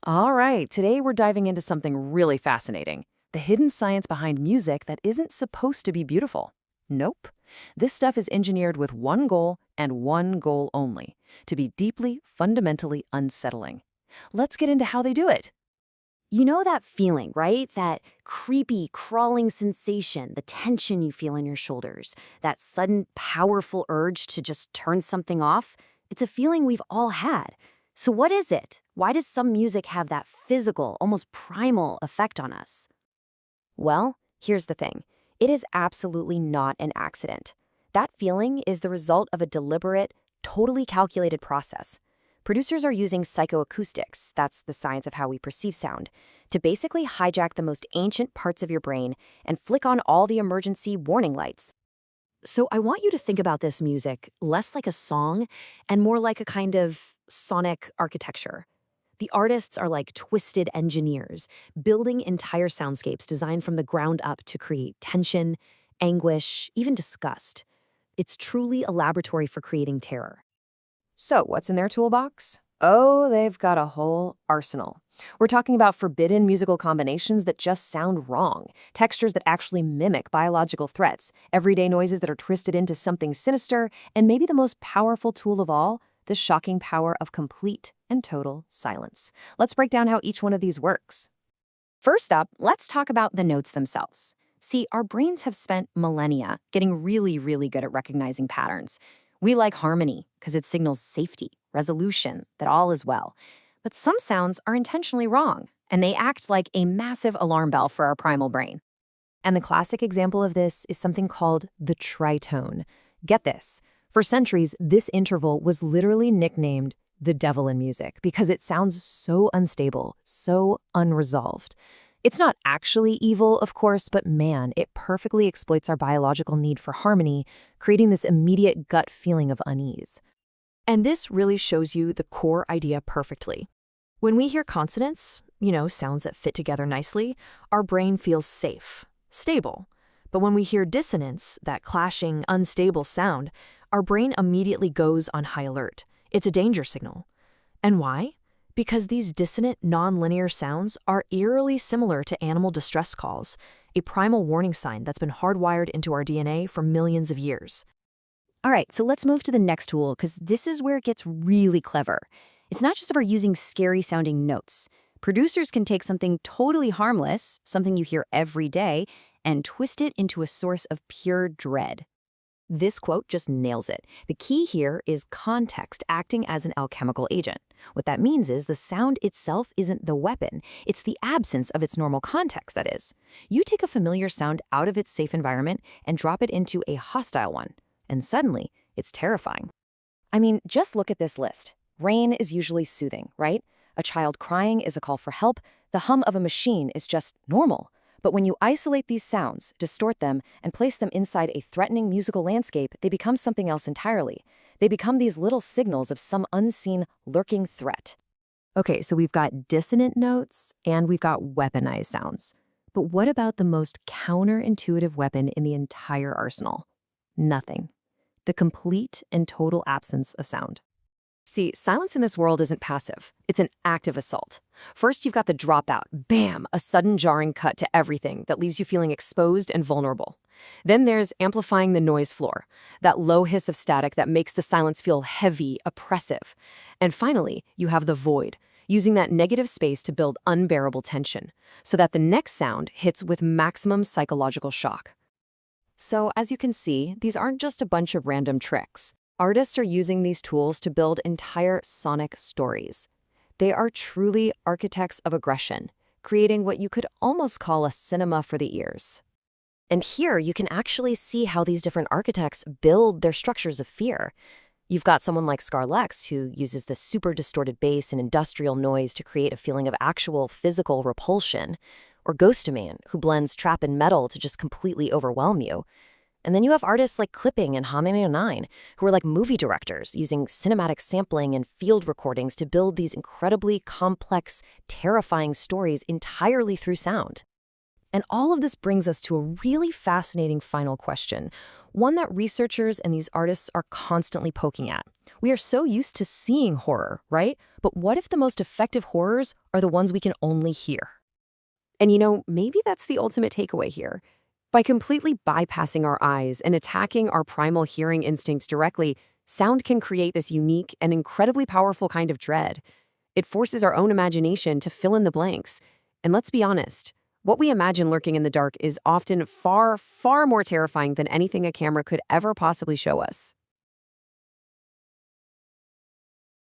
All right, today we're diving into something really fascinating, the hidden science behind music that isn't supposed to be beautiful. Nope. This stuff is engineered with one goal and one goal only, to be deeply, fundamentally unsettling. Let's get into how they do it. You know that feeling, right? That creepy, crawling sensation, the tension you feel in your shoulders, that sudden, powerful urge to just turn something off? It's a feeling we've all had. So what is it? Why does some music have that physical, almost primal effect on us? Well, here's the thing. It is absolutely not an accident. That feeling is the result of a deliberate, totally calculated process. Producers are using psychoacoustics, that's the science of how we perceive sound, to basically hijack the most ancient parts of your brain and flick on all the emergency warning lights. So I want you to think about this music less like a song and more like a kind of sonic architecture. The artists are like twisted engineers, building entire soundscapes designed from the ground up to create tension, anguish, even disgust. It's truly a laboratory for creating terror. So, what's in their toolbox? Oh, they've got a whole arsenal. We're talking about forbidden musical combinations that just sound wrong, textures that actually mimic biological threats, everyday noises that are twisted into something sinister, and maybe the most powerful tool of all, the shocking power of complete and total silence. Let's break down how each one of these works. First up, let's talk about the notes themselves. See, our brains have spent millennia getting really, really good at recognizing patterns. We like harmony because it signals safety, resolution, that all is well. But some sounds are intentionally wrong, and they act like a massive alarm bell for our primal brain. And the classic example of this is something called the tritone. Get this. For centuries, this interval was literally nicknamed the devil in music because it sounds so unstable, so unresolved. It's not actually evil, of course, but man, it perfectly exploits our biological need for harmony, creating this immediate gut feeling of unease. And this really shows you the core idea perfectly. When we hear consonants, sounds that fit together nicely, our brain feels safe, stable. But when we hear dissonance, that clashing, unstable sound, our brain immediately goes on high alert. It's a danger signal. And why? Because these dissonant, nonlinear sounds are eerily similar to animal distress calls, a primal warning sign that's been hardwired into our DNA for millions of years. All right, so let's move to the next tool because this is where it gets really clever. It's not just about using scary-sounding notes. Producers can take something totally harmless, something you hear every day, and twist it into a source of pure dread. This quote just nails it. The key here is context acting as an alchemical agent. What that means is the sound itself isn't the weapon. It's the absence of its normal context, that is. You take a familiar sound out of its safe environment and drop it into a hostile one, and suddenly, it's terrifying. I mean, just look at this list. Rain is usually soothing, right? A child crying is a call for help. The hum of a machine is just normal. But when you isolate these sounds, distort them, and place them inside a threatening musical landscape, they become something else entirely. They become these little signals of some unseen, lurking threat. Okay, so we've got dissonant notes, and we've got weaponized sounds. But what about the most counterintuitive weapon in the entire arsenal? Nothing. The complete and total absence of sound. See, silence in this world isn't passive. It's an active assault. First, you've got the dropout. Bam! A sudden jarring cut to everything that leaves you feeling exposed and vulnerable. Then there's amplifying the noise floor, that low hiss of static that makes the silence feel heavy, oppressive. And finally, you have the void, using that negative space to build unbearable tension, so that the next sound hits with maximum psychological shock. So, as you can see, these aren't just a bunch of random tricks. Artists are using these tools to build entire sonic stories. They are truly architects of aggression, creating what you could almost call a cinema for the ears. And here you can actually see how these different architects build their structures of fear. You've got someone like Scarlex who uses the super distorted bass and industrial noise to create a feeling of actual physical repulsion, or Ghostaman who blends trap and metal to just completely overwhelm you. And then you have artists like Clipping and Hom909, who are like movie directors, using cinematic sampling and field recordings to build these incredibly complex, terrifying stories entirely through sound. And all of this brings us to a really fascinating final question. one that researchers and these artists are constantly poking at. We are so used to seeing horror, right? But what if the most effective horrors are the ones we can only hear? And maybe that's the ultimate takeaway here. By completely bypassing our eyes and attacking our primal hearing instincts directly, sound can create this unique and incredibly powerful kind of dread. It forces our own imagination to fill in the blanks. And let's be honest, what we imagine lurking in the dark is often far, far more terrifying than anything a camera could ever possibly show us.